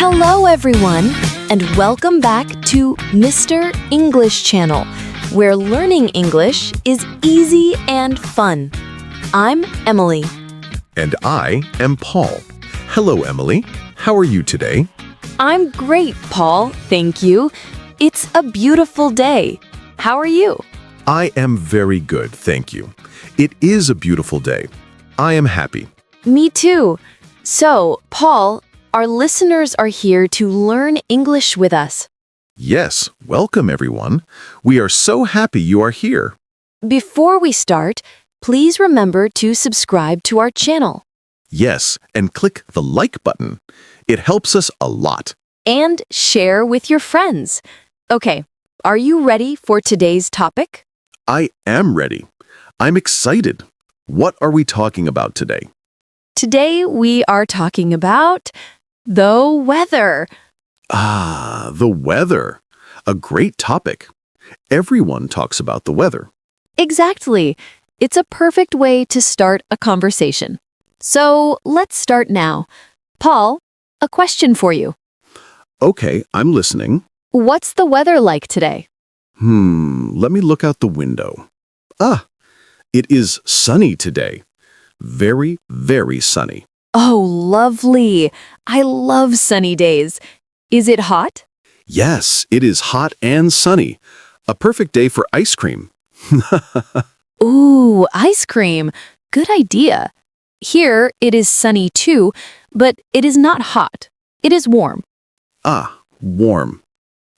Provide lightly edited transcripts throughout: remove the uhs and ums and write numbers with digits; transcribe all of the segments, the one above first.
Hello, everyone, and welcome back to Mr. English Channel, where learning English is easy and fun. I'm Emily. And I am Paul. Hello, Emily. How are you today? I'm great, Paul, thank you. It's a beautiful day. How are you? I am very good, thank you. It is a beautiful day. I am happy. Me too. So, Paul, our listeners are here to learn English with us. Yes, welcome everyone. We are so happy you are here. Before we start, please remember to subscribe to our channel Yes, and click the like button. It helps us a lot. and share with your friends. Okay, are you ready for today's topic? I am ready. I'm excited. What are we talking about today? Today we are talking about the weather. The weather. A great topic. Everyone talks about the weather. Exactly. It's a perfect way to start a conversation. So let's start now. Paul, a question for you. Okay, I'm listening. What's the weather like today? Let me look out the window. It is sunny today. Very, very sunny. Oh, lovely. I love sunny days. Is it hot? Yes, it is hot and sunny. A perfect day for ice cream. Ooh, ice cream. Good idea. Here it is sunny too, but it is not hot. It is warm. Warm.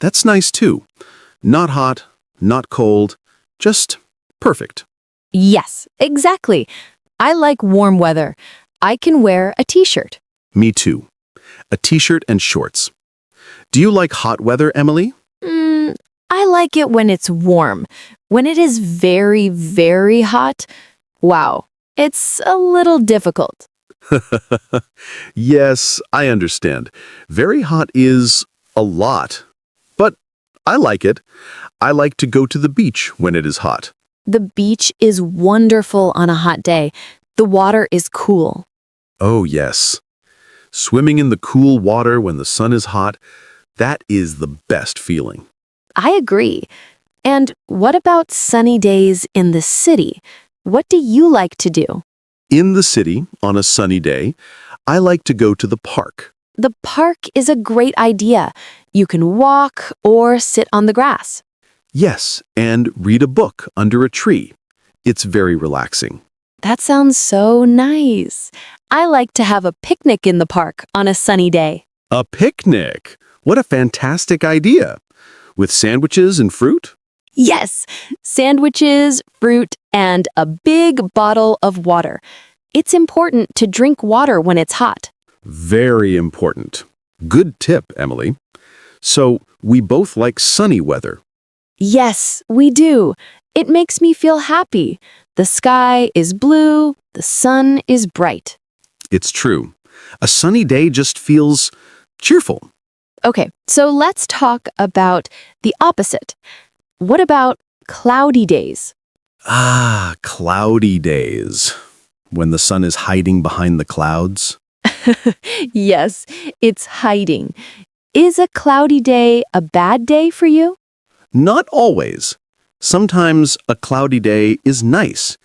That's nice too. Not hot, not cold, just perfect. Yes, exactly. I like warm weather. I can wear a t-shirt. Me too. A t-shirt and shorts. Do you like hot weather, Emily? I like it when it's warm. When it is very, very hot, wow, it's a little difficult. Yes, I understand. Very hot is a lot. But I like it. I like to go to the beach when it is hot. The beach is wonderful on a hot day. The water is cool. Oh, yes. Swimming in the cool water when the sun is hot, that is the best feeling. I agree. And what about sunny days in the city? What do you like to do? In the city, on a sunny day, I like to go to the park. The park is a great idea. You can walk or sit on the grass. Yes, and read a book under a tree. It's very relaxing. That sounds so nice. I like to have a picnic in the park on a sunny day. A picnic! What a fantastic idea! With sandwiches and fruit? Yes, sandwiches, fruit, and a big bottle of water. It's important to drink water when it's hot. Very important. Good tip, Emily. So, we both like sunny weather. Yes, we do. It makes me feel happy. The sky is blue, the sun is bright. It's true. A sunny day just feels cheerful. Okay, so let's talk about the opposite. What about cloudy days? Cloudy days. When the sun is hiding behind the clouds. Yes, it's hiding. Is a cloudy day a bad day for you? Not always. Sometimes a cloudy day is nice.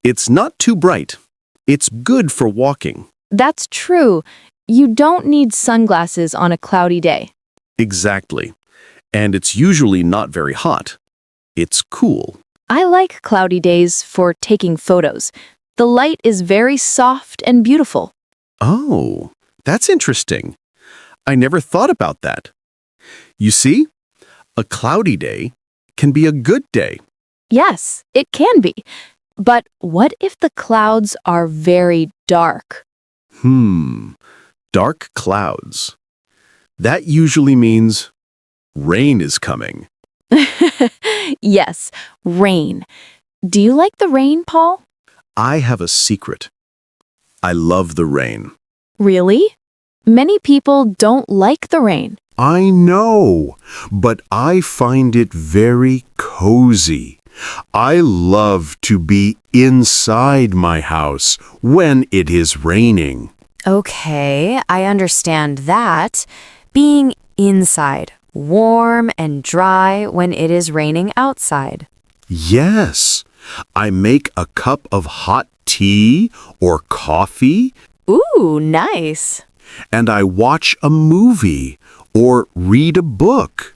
It's not too bright. It's good for walking. That's true. You don't need sunglasses on a cloudy day. Exactly. And it's usually not very hot. It's cool. I like cloudy days for taking photos. The light is very soft and beautiful. Oh, that's interesting. I never thought about that. You see, a cloudy day can be a good day. Yes, it can be. But what if the clouds are very dark? Dark clouds. That usually means rain is coming. Yes, rain. Do you like the rain, Paul? I have a secret. I love the rain. Really? Many people don't like the rain. I know, but I find it very cozy. I love to be inside my house when it is raining. Okay, I understand that. being inside, warm and dry when it is raining outside. Yes, I make a cup of hot tea or coffee, Ooh, nice. and I watch a movie or read a book.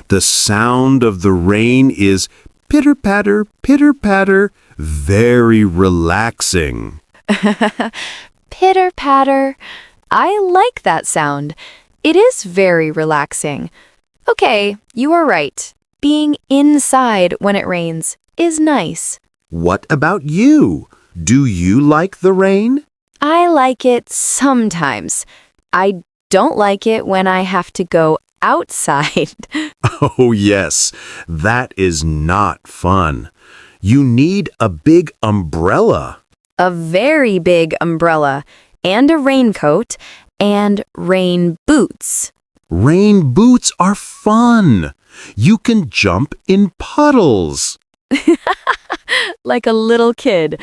The sound of the rain is pitter-patter, pitter-patter, very relaxing. Pitter-patter. I like that sound. It is very relaxing. Okay, you are right. Being inside when it rains is nice. What about you? Do you like the rain? I like it sometimes. I don't like it when I have to go outside. Oh, yes, that is not fun. You need a big umbrella. A very big umbrella and a raincoat and rain boots. Rain boots are fun. You can jump in puddles. Like a little kid.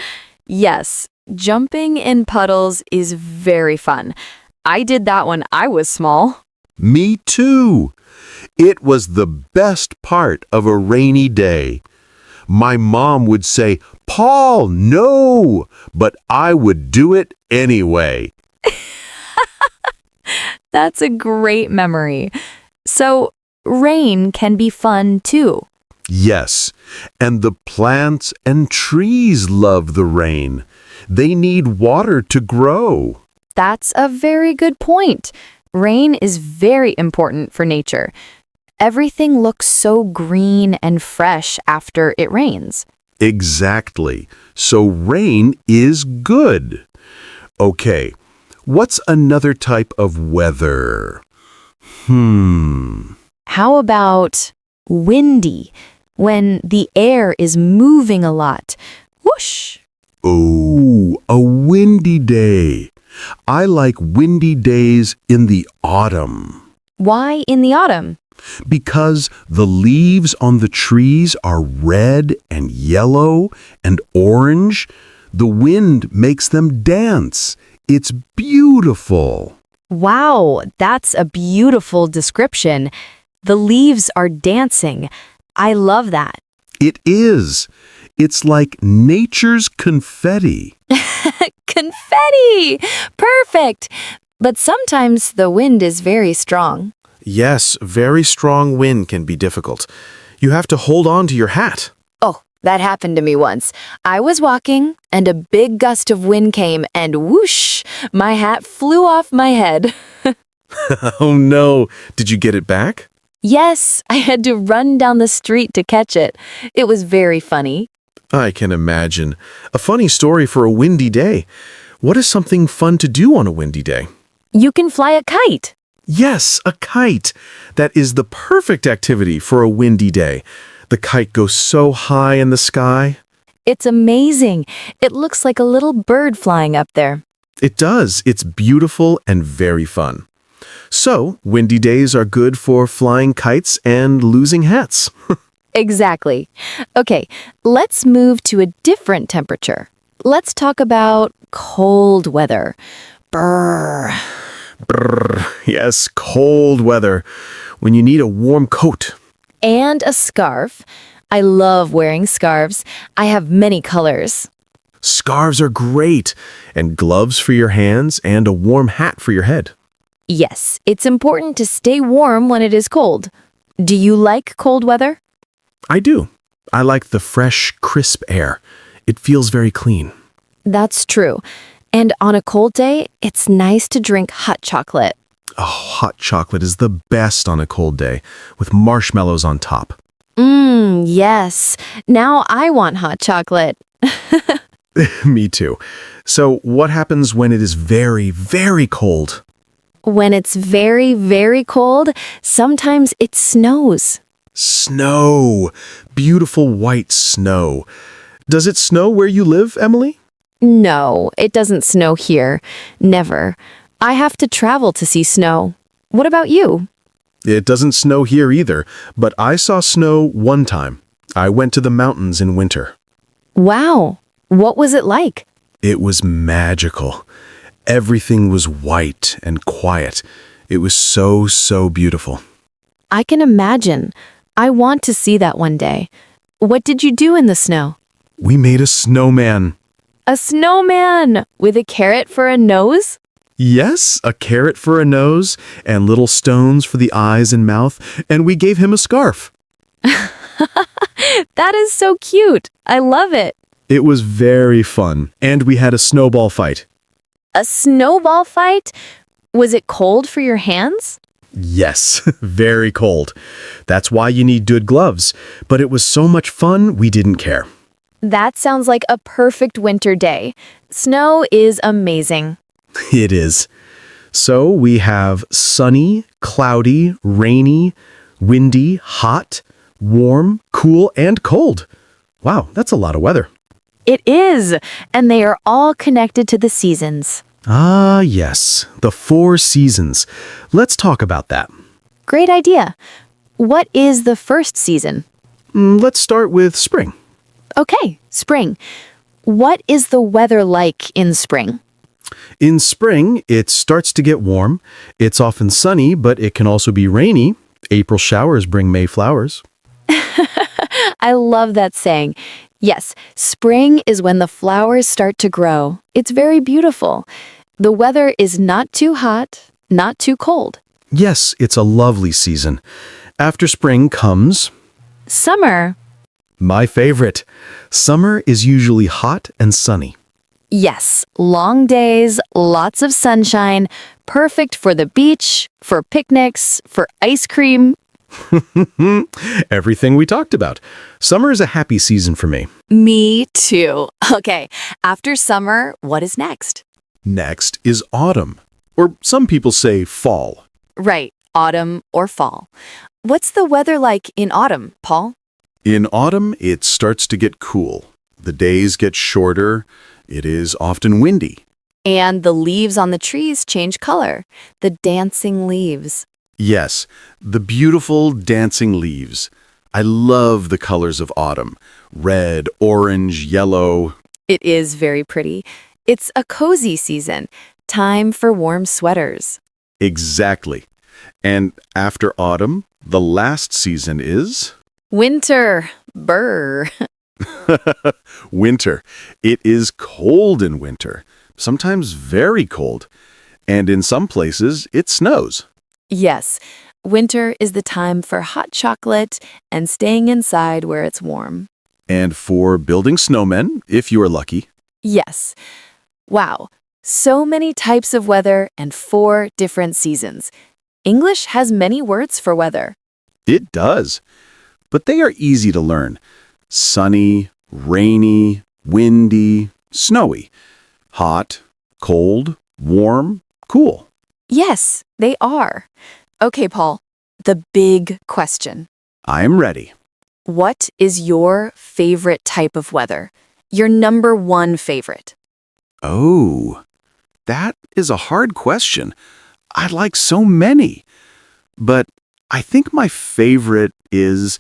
Yes, jumping in puddles is very fun. I did that when I was small. Me too. It was the best part of a rainy day. My mom would say, "Paul, no!" But I would do it anyway. That's a great memory. So, rain can be fun too. Yes, and the plants and trees love the rain. They need water to grow. That's a very good point. Rain is very important for nature. Everything looks so green and fresh after it rains. Exactly. So rain is good. Okay, what's another type of weather? How about windy, when the air is moving a lot? Whoosh! Oh, a windy day. I like windy days in the autumn Why in the autumn? because the leaves on the trees are red and yellow and orange. The wind makes them dance. It's beautiful. Wow, that's a beautiful description. The leaves are dancing. I love that. It is. It's like nature's confetti. Confetti! Perfect! But sometimes the wind is very strong. Yes, very strong wind can be difficult. You have to hold on to your hat. Oh, that happened to me once. I was walking, and a big gust of wind came, and whoosh! My hat flew off my head. Oh no, did you get it back? Yes, I had to run down the street to catch it. It was very funny. I can imagine. A funny story for a windy day. What is something fun to do on a windy day? You can fly a kite. Yes, a kite. That is the perfect activity for a windy day. The kite goes so high in the sky. It's amazing. It looks like a little bird flying up there. It does. It's beautiful and very fun. So, windy days are good for flying kites and losing hats. Exactly. Okay, let's move to a different temperature. Let's talk about cold weather. Brr. Yes, cold weather. When you need a warm coat. And a scarf. I love wearing scarves. I have many colors. Scarves are great. And gloves for your hands and a warm hat for your head. Yes, it's important to stay warm when it is cold. Do you like cold weather? I do. I like the fresh, crisp air. It feels very clean. That's true. And on a cold day, it's nice to drink hot chocolate. Oh, hot chocolate is the best on a cold day, with marshmallows on top. Yes. Now I want hot chocolate. Me too. So, what happens when it is very, very cold? When it's very, very cold, sometimes it snows. Snow. Beautiful white snow. Does it snow where you live, Emily? No, it doesn't snow here. Never. I have to travel to see snow. What about you? It doesn't snow here either, but I saw snow one time. I went to the mountains in winter. Wow. What was it like? It was magical. Everything was white and quiet. It was so beautiful. I can imagine. I want to see that one day. What did you do in the snow? We made a snowman. A snowman with a carrot for a nose? Yes, a carrot for a nose and little stones for the eyes and mouth, and we gave him a scarf. That is so cute. I love it. It was very fun, and we had a snowball fight. A snowball fight? Was it cold for your hands? Yes, very cold. That's why you need good gloves. But it was so much fun, we didn't care. That sounds like a perfect winter day. Snow is amazing. It is. So we have sunny, cloudy, rainy, windy, hot, warm, cool, and cold. Wow, that's a lot of weather. It is, and they are all connected to the seasons. Ah, yes, the 4 seasons. Let's talk about that. Great idea. What is the first season? Let's start with spring. Okay, spring. What is the weather like in spring? In spring, it starts to get warm. It's often sunny, but it can also be rainy. April showers bring May flowers. I love that saying. Yes, spring is when the flowers start to grow. It's very beautiful. The weather is not too hot, not too cold. Yes, it's a lovely season. After spring comes Summer. my favorite. Summer is usually hot and sunny. Yes, long days, lots of sunshine, perfect for the beach, for picnics, for ice cream. Everything we talked about. Summer is a happy season for me. Me too. Okay, after summer, what is next? Next is autumn, or some people say fall. Right, autumn or fall. What's the weather like in autumn, Paul? In autumn, it starts to get cool. The days get shorter. It is often windy. And the leaves on the trees change color. The dancing leaves. Yes, the beautiful dancing leaves. I love the colors of autumn. Red, orange, yellow. It is very pretty. It's a cozy season. Time for warm sweaters. Exactly. And after autumn, the last season is Winter. Brr. winter. It is cold in winter, sometimes very cold. And in some places, it snows. Yes, winter is the time for hot chocolate and staying inside where it's warm. And for building snowmen, if you are lucky. Yes. Wow, so many types of weather and 4 different seasons. English has many words for weather. It does. But they are easy to learn. Sunny, rainy, windy, snowy. Hot, cold, warm, cool. Yes, they are. Okay, Paul, the big question. I am ready. What is your favorite type of weather? Your number 1 favorite? Oh, that is a hard question. I like so many. But I think my favorite is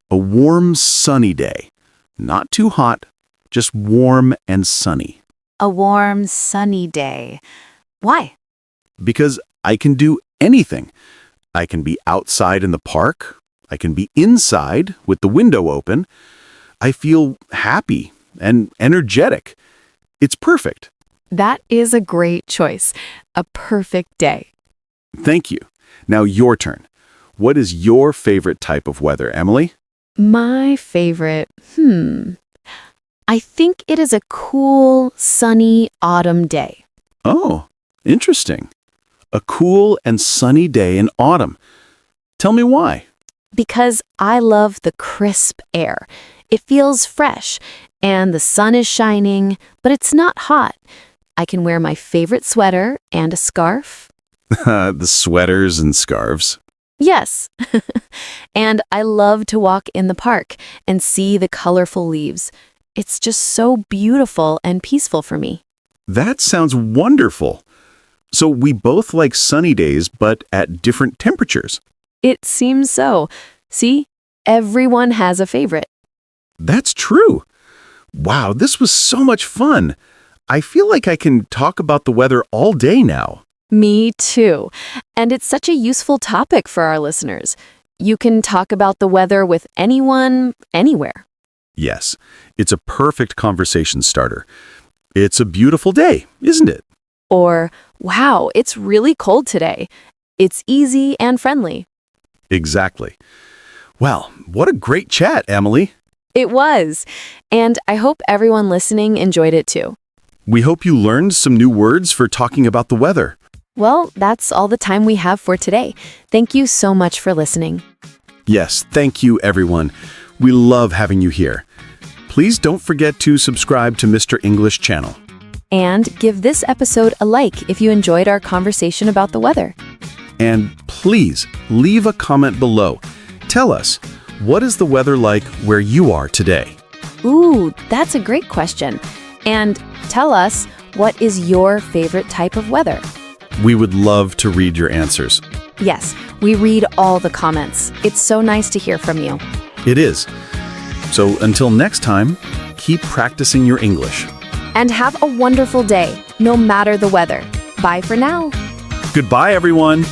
a warm, sunny day. Not too hot, just warm and sunny. A warm, sunny day. Why? Because I can do anything. I can be outside in the park. I can be inside with the window open. I feel happy and energetic. It's perfect. That is a great choice. A perfect day. Thank you. Now your turn. What is your favorite type of weather, Emily? My favorite, I think it is a cool, sunny autumn day. Oh, interesting. A cool and sunny day in autumn. Tell me why. Because I love the crisp air. It feels fresh, and the sun is shining, but it's not hot. I can wear my favorite sweater and a scarf. The sweaters and scarves. Yes. And I love to walk in the park and see the colorful leaves. It's just so beautiful and peaceful for me. That sounds wonderful. So we both like sunny days, but at different temperatures. It seems so. See, everyone has a favorite. That's true. Wow, this was so much fun. I feel like I can talk about the weather all day now. Me too. And it's such a useful topic for our listeners. You can talk about the weather with anyone, anywhere. Yes, it's a perfect conversation starter. It's a beautiful day, isn't it? Or, wow, it's really cold today. It's easy and friendly. Exactly. Well, what a great chat, Emily. It was. And I hope everyone listening enjoyed it too. We hope you learned some new words for talking about the weather. Well, that's all the time we have for today. Thank you so much for listening. Yes, thank you, everyone. We love having you here. Please don't forget to subscribe to Mr. English channel. And give this episode a like if you enjoyed our conversation about the weather. And please leave a comment below. Tell us, what is the weather like where you are today? Ooh, that's a great question. And tell us, what is your favorite type of weather? We would love to read your answers. Yes, we read all the comments. It's so nice to hear from you. It is. So until next time, keep practicing your English. And have a wonderful day, no matter the weather. Bye for now. Goodbye, everyone.